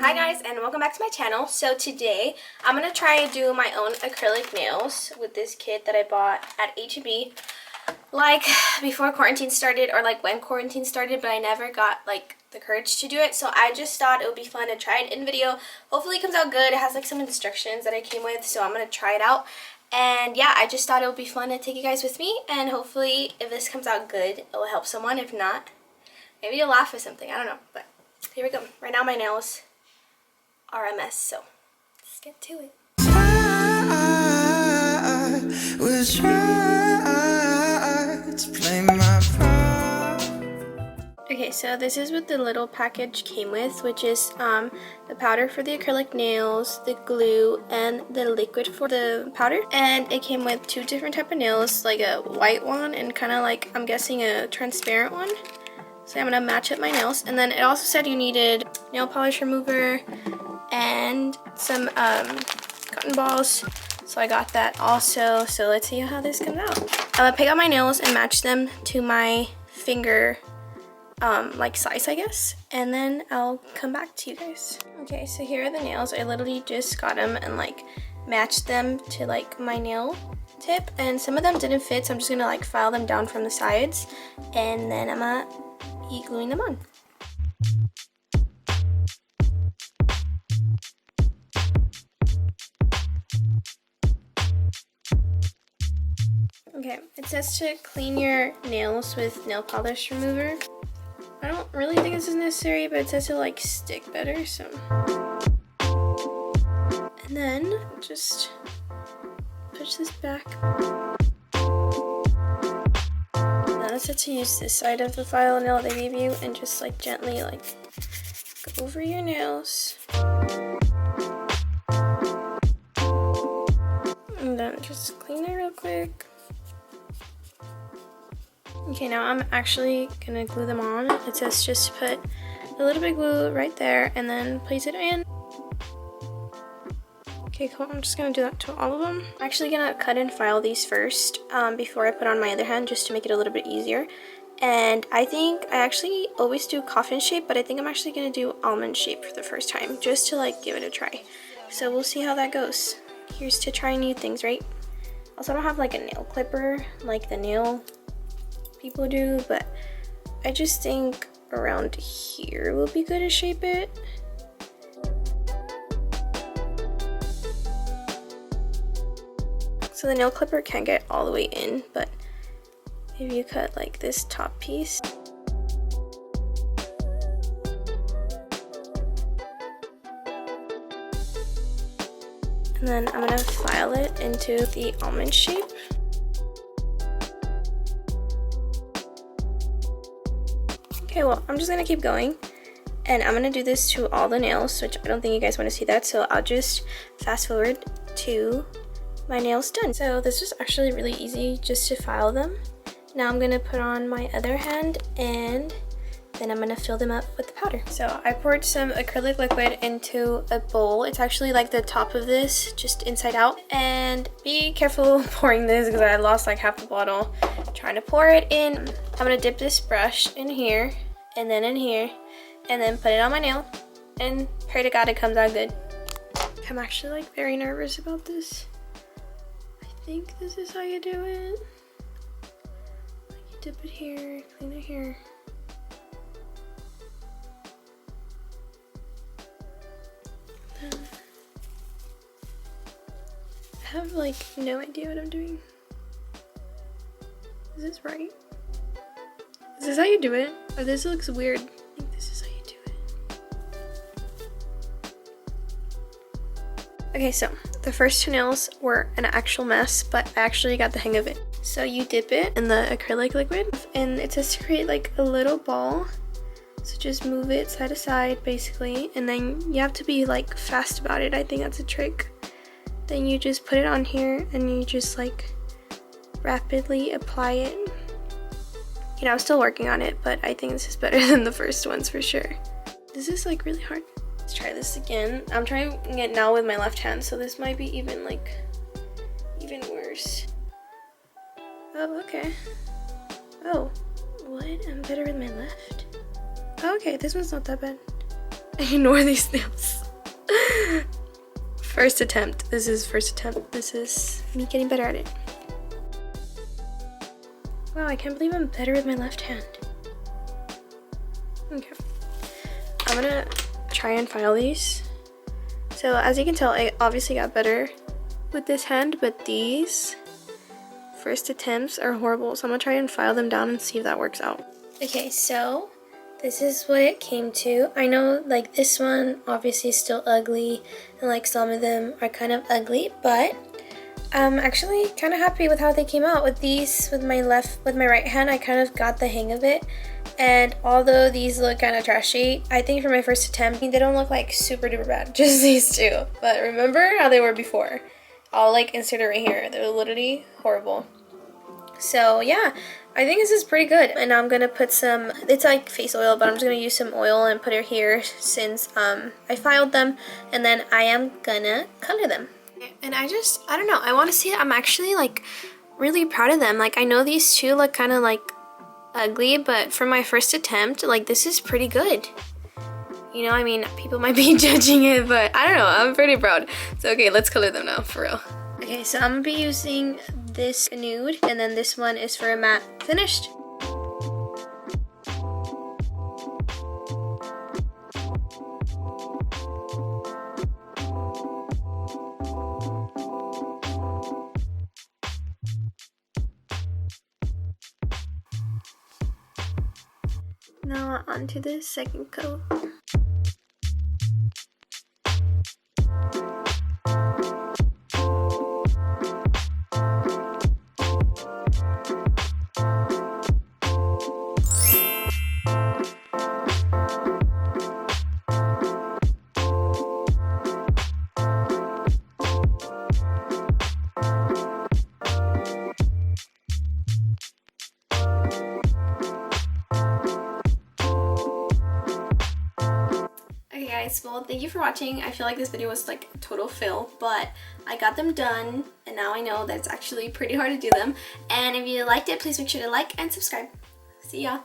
Hi guys, and welcome back to my channel. So today I'm gonna try to do my own acrylic nails with this kit that I bought at H-E-B like before quarantine started, or like when quarantine started, but I never got like the courage to do it. So I just thought it would be fun to try it in video. Hopefully it comes out good. It has like some instructions that I came with, so I'm gonna try it out. And yeah, I just thought it would be fun to take you guys with me, and hopefully if this comes out good, it will help someone. If not, maybe you'll laugh at something, I don't know. But here we go. Right now my nails are a mess, so let's get to it. I was trying to play my part. Okay, so this is what the little package came with, which is the powder for the acrylic nails, the glue, and the liquid for the powder. And it came with two different type of nails, like a white one and kind of like, I'm guessing, a transparent one. So I'm gonna match up my nails. And then it also said you needed nail polish remover and some cotton balls. So I got that also. So let's see how this comes out. I'm gonna pick out my nails and match them to my finger like size, I guess, and then I'll come back to you guys. Okay, so here are the nails. I literally just got them and like matched them to like my nail tip, and some of them didn't fit, so I'm just gonna like file them down from the sides, and then I'm gonna be gluing them on. Okay, it says to clean your nails with nail polish remover. I don't really think this is necessary, but it says to like stick better, so. And then just push this back. Now it said to use this side of the file nail they gave you and just like gently like go over your nails. And then just clean it real quick. Okay, now I'm actually gonna glue them on. It says just put a little bit of glue right there and then place it in. Okay, cool. I'm just gonna do that to all of them. I'm actually gonna cut and file these first before I put on my other hand, just to make it a little bit easier. And I think I actually always do coffin shape, but I think I'm actually gonna do almond shape for the first time, just to like give it a try. So we'll see how that goes. Here's to trying new things, right? Also, I don't have like a nail clipper like the nail people do, but I just think around here will be good to shape it. So the nail clipper can't get all the way in, but if you cut like this top piece, and then I'm gonna file it into the almond shape. Okay, well, I'm just gonna keep going, and I'm gonna do this to all the nails, which I don't think you guys want to see that, so I'll just fast forward to my nails done. So this was actually really easy, just to file them. Now I'm gonna put on my other hand, and then I'm gonna fill them up with the powder. So I poured some acrylic liquid into a bowl. It's actually like the top of this, just inside out. And be careful pouring this, because I lost like half the bottle trying to pour it in. I'm gonna dip this brush in here, and then in here, and then put it on my nail, and pray to God it comes out good. I'm actually like very nervous about this. I think this is how you do it. Like you dip it here, clean it here. I have like no idea what I'm doing. Is this right? Is this how you do it? Or this looks weird. I think this is how you do it. Okay, so the first two nails were an actual mess, but I actually got the hang of it. So you dip it in the acrylic liquid, and it says to create like a little ball. So just move it side to side basically, and then you have to be like fast about it. I think that's a trick. Then you just put it on here, and you just like rapidly apply it. You know, I'm still working on it, but I think this is better than the first ones for sure. This is like really hard. Let's try this again. I'm trying it now with my left hand, so this might be even worse. Oh, okay. Oh, what? I'm better with my left. Oh, okay, this one's not that bad. Ignore these nails. First attempt. This is first attempt. This is me getting better at it. Wow, I can't believe I'm better with my left hand. Okay. I'm gonna try and file these. So as you can tell, I obviously got better with this hand, but these first attempts are horrible. So I'm gonna try and file them down and see if that works out. Okay, so this is what it came to. I know like this one obviously is still ugly and like some of them are kind of ugly, but I'm actually kind of happy with how they came out. With these, with my right hand, I kind of got the hang of it. And although these look kind of trashy, I think for my first attempt, they don't look like super duper bad, just these two. But remember how they were before. I'll like insert it right here. They were literally horrible. So yeah, I think this is pretty good. And I'm gonna put some, it's like face oil, but I'm just gonna use some oil and put it here since I filed them. And then I am gonna color them. And I don't know, I want to see it. I'm actually like really proud of them. Like I know these two look kind of like ugly, but for my first attempt, like this is pretty good. You know, I mean, people might be judging it, but I don't know, I'm pretty proud. So okay, let's color them now, for real. Okay, so I'm gonna be using this nude, and then this one is for a matte finished. Now onto the second coat. Guys, well, thank you for watching. I feel like this video was like a total fail, but I got them done and now I know that it's actually pretty hard to do them. And if you liked it, please make sure to like and subscribe. See ya.